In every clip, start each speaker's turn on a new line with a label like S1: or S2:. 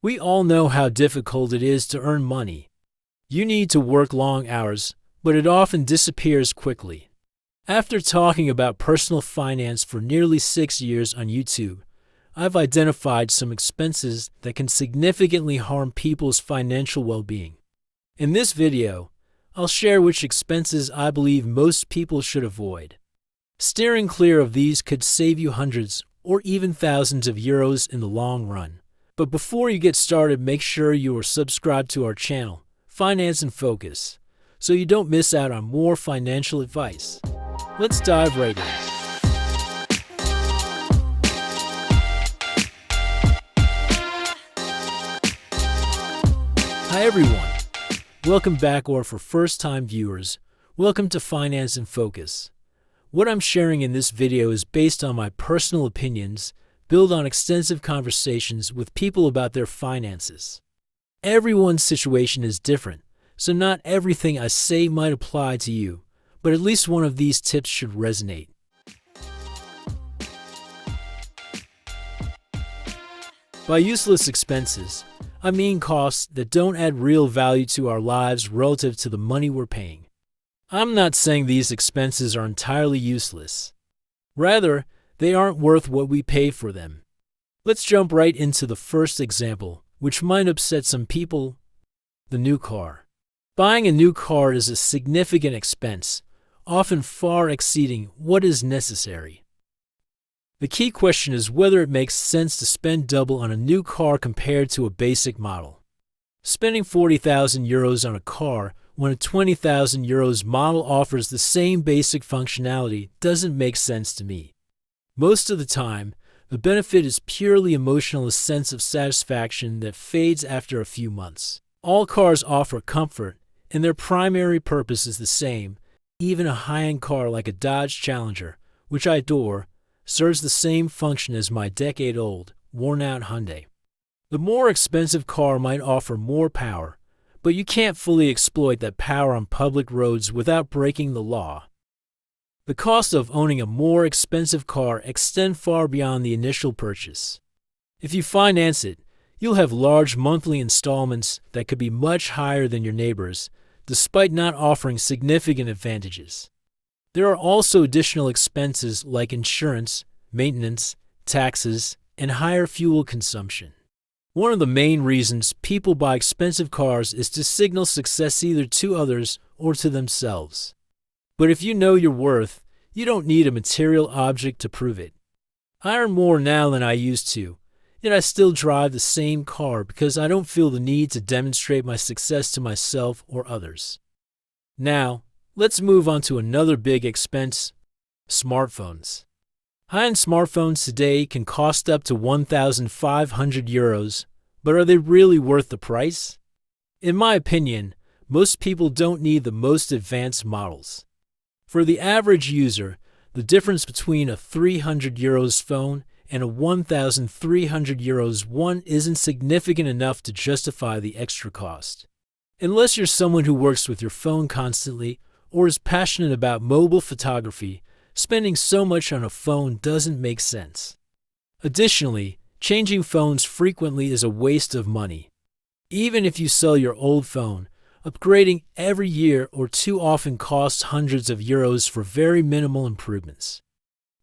S1: We all know how difficult it is to earn money. You need to work long hours, but it often disappears quickly. After talking about personal finance for nearly 6 years on YouTube, I've identified some expenses that can significantly harm people's financial well-being. In this video, I'll share which expenses I believe most people should avoid. Steering clear of these could save you hundreds or even thousands of euros in the long run. But before you get started, make sure you are subscribed to our channel, Finance in Focus, so you don't miss out on more financial advice. Let's dive right in. Hi everyone, welcome back, or for first-time viewers, welcome to Finance in Focus. What I'm sharing in this video is based on my personal opinions, built on extensive conversations with people about their finances. Everyone's situation is different, so not everything I say might apply to you, but at least one of these tips should resonate. By useless expenses, I mean costs that don't add real value to our lives relative to the money we're paying. I'm not saying these expenses are entirely useless. Rather, they aren't worth what we pay for them. Let's jump right into the first example, which might upset some people: the new car. Buying a new car is a significant expense, often far exceeding what is necessary. The key question is whether it makes sense to spend double on a new car compared to a basic model. Spending 40,000 euros on a car when a 20,000 euros model offers the same basic functionality doesn't make sense to me. Most of the time, the benefit is purely emotional, a sense of satisfaction that fades after a few months. All cars offer comfort, and their primary purpose is the same. Even a high-end car like a Dodge Challenger, which I adore, serves the same function as my decade-old, worn-out Hyundai. The more expensive car might offer more power, but you can't fully exploit that power on public roads without breaking the law. The cost of owning a more expensive car extends far beyond the initial purchase. If you finance it, you'll have large monthly installments that could be much higher than your neighbors, despite not offering significant advantages. There are also additional expenses like insurance, maintenance, taxes, and higher fuel consumption. One of the main reasons people buy expensive cars is to signal success either to others or to themselves. But if you know your worth, you don't need a material object to prove it. I earn more now than I used to, yet I still drive the same car because I don't feel the need to demonstrate my success to myself or others. Now, let's move on to another big expense: smartphones. High-end smartphones today can cost up to 1,500 euros, but are they really worth the price? In my opinion, most people don't need the most advanced models. For the average user, the difference between a 300 euros phone and a 1,300 euros one isn't significant enough to justify the extra cost. Unless you're someone who works with your phone constantly or is passionate about mobile photography, spending so much on a phone doesn't make sense. Additionally, changing phones frequently is a waste of money. Even if you sell your old phone, upgrading every year or two often costs hundreds of euros for very minimal improvements.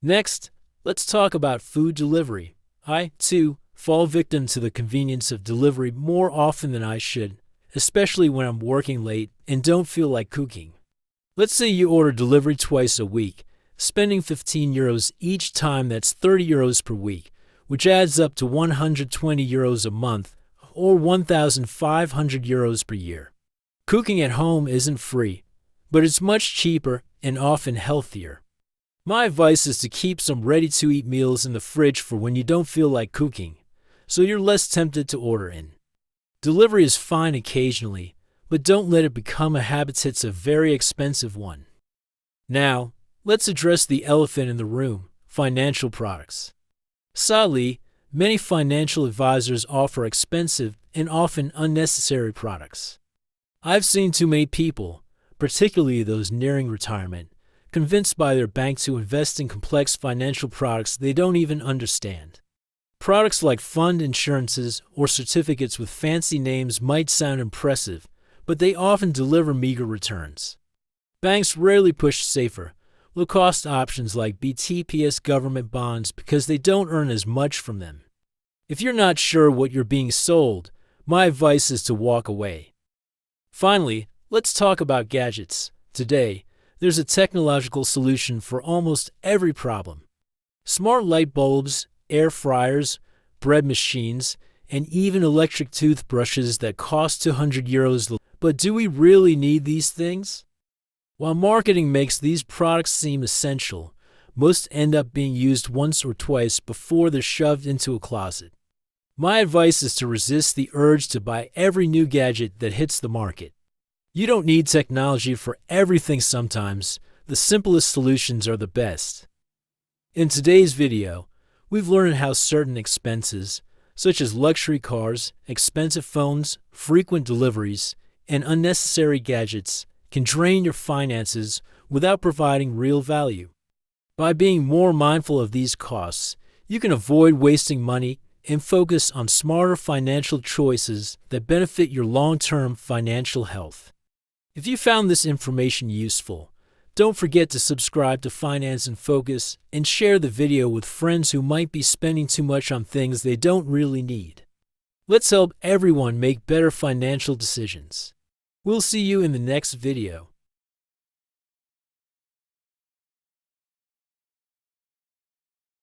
S1: Next, let's talk about food delivery. I, too, fall victim to the convenience of delivery more often than I should, especially when I'm working late and don't feel like cooking. Let's say you order delivery twice a week, spending 15 euros each time. That's 30 euros per week, which adds up to 120 euros a month, or 1,500 euros per year. Cooking at home isn't free, but it's much cheaper and often healthier. My advice is to keep some ready-to-eat meals in the fridge for when you don't feel like cooking, so you're less tempted to order in. Delivery is fine occasionally, but don't let it become a habit. It's a very expensive one. Now, let's address the elephant in the room: financial products. Sadly, many financial advisors offer expensive and often unnecessary products. I've seen too many people, particularly those nearing retirement, convinced by their bank to invest in complex financial products they don't even understand. Products like fund insurances or certificates with fancy names might sound impressive, but they often deliver meager returns. Banks rarely push safer, low-cost options like BTPS government bonds because they don't earn as much from them. If you're not sure what you're being sold, my advice is to walk away. Finally, let's talk about gadgets. Today, there's a technological solution for almost every problem. Smart light bulbs, air fryers, bread machines, and even electric toothbrushes that cost €200. But do we really need these things? While marketing makes these products seem essential, most end up being used once or twice before they're shoved into a closet. My advice is to resist the urge to buy every new gadget that hits the market. You don't need technology for everything sometimes. The simplest solutions are the best. In today's video, we've learned how certain expenses, such as luxury cars, expensive phones, frequent deliveries, and unnecessary gadgets, can drain your finances without providing real value. By being more mindful of these costs, you can avoid wasting money and focus on smarter financial choices that benefit your long-term financial health. If you found this information useful, don't forget to subscribe to Finance in Focus and share the video with friends who might be spending too much on things they don't really need. Let's help everyone make better financial decisions. We'll see you in the next video.